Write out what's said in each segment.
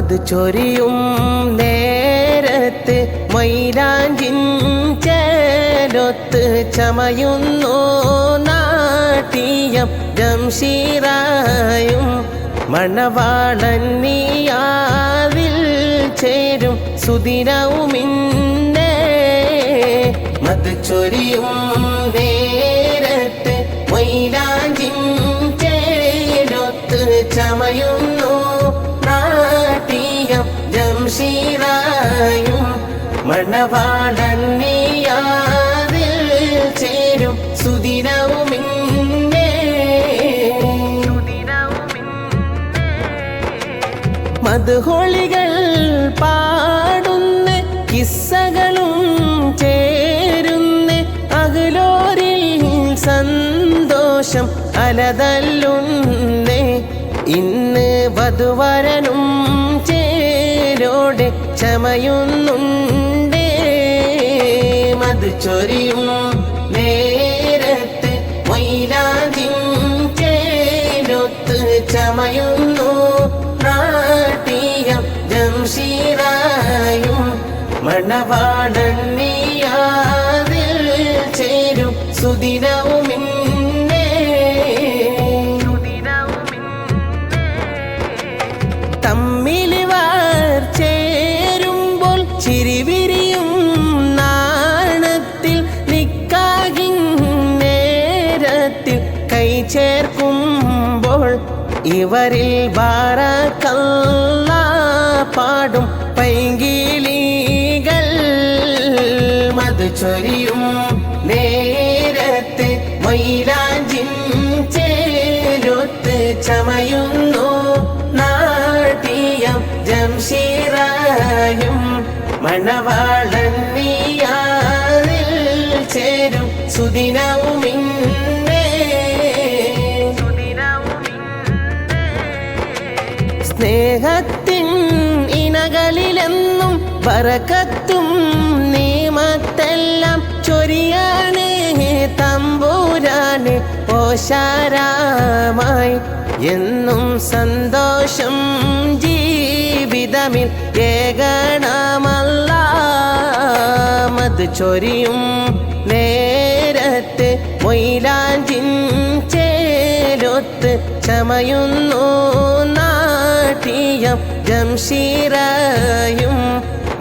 മധു ചൊരിയും നേരത്ത് മൈലാഞ്ചിൻ ചേലൊത്ത് ചമയുന്നു നാട്ടിയം ജംഷീറായും മണവാളൻ നീയാവിൽ ചേരും സുദിനവുമിന്നേ മധു ചൊരിയും നേരത്ത് മൈലാഞ്ചിൻ ചേലൊത്ത് ചമയുന്നു നാട്ടിയം ജംഷീറായും മണവാളൻ നീയാവിൽ ചേരും സുദിനവുമിന്നേ മധുഹോളികൾ പാടുന്ന കിസ്സകളും ചേരുന്ന അകലോരിൽ സന്തോഷം അലതല്ലുന്നേ ഇന്ന് വധുവരനും ചേരോടെ ചമയുന്നുണ്ടേ മധു ചൊരിയും നേരത്ത് മൈലാഞ്ചിൻ ചേലൊത്ത് ചമയുന്നു നാട്ടിയം ജംഷീറായും മണവാളൻ നീയാവിൽ ചേരും സുദിനവുമിന്നേ തമ്മിലിവർ ചേരുമ്പോൾ ചിരിവിരിയും നാണത്തിൽ നിക്കാഹിൻ നേരത്തിൽ കൈ ചേർക്കുമ്പോൾ ഇവരിൽ ബാറക്കല്ല പാടും പൈങ്കിളികൾ മധു ചൊരിയും നേരത്ത് മൈലാഞ്ചിൻ ചേലൊത്ത് ചമയുന്നു നാട്ടിയം ജംഷീറായും മണവാളൻ നീയാവിൽ ചേരും സുദിനവുമിന്നേ സ്നേഹത്തിൻ ഇനകളിലെന്നും ബറക്കത്തും നിയമത്തെല്ലാം ചൊരിയാനേ തമ്പുരാനെ ഓശാരമായി എന്നും സന്തോഷം ജീവിതമിൽ ഏകണമല്ല മധു ചൊരിയും നേരത്ത് മൈലാഞ്ചിൻ ചേലൊത്ത് ചമയുന്നു നാട്ടിയം ജംഷീറായും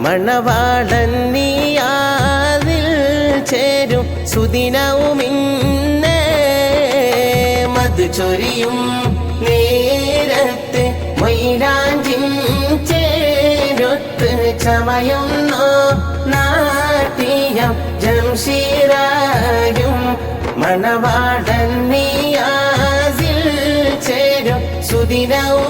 മണവാളൻ നീയാവിൽ ചേരും സുദിനവുമിന്നേ മധു ചൊരിയും നേരത്ത് മൈലാഞ്ചിൻ ചേലൊത്ത് ചമയുന്നു നാട്ടിയം ജംഷീറായും മണവാളൻ നീയാവിൽ ചേരും സുദിനവും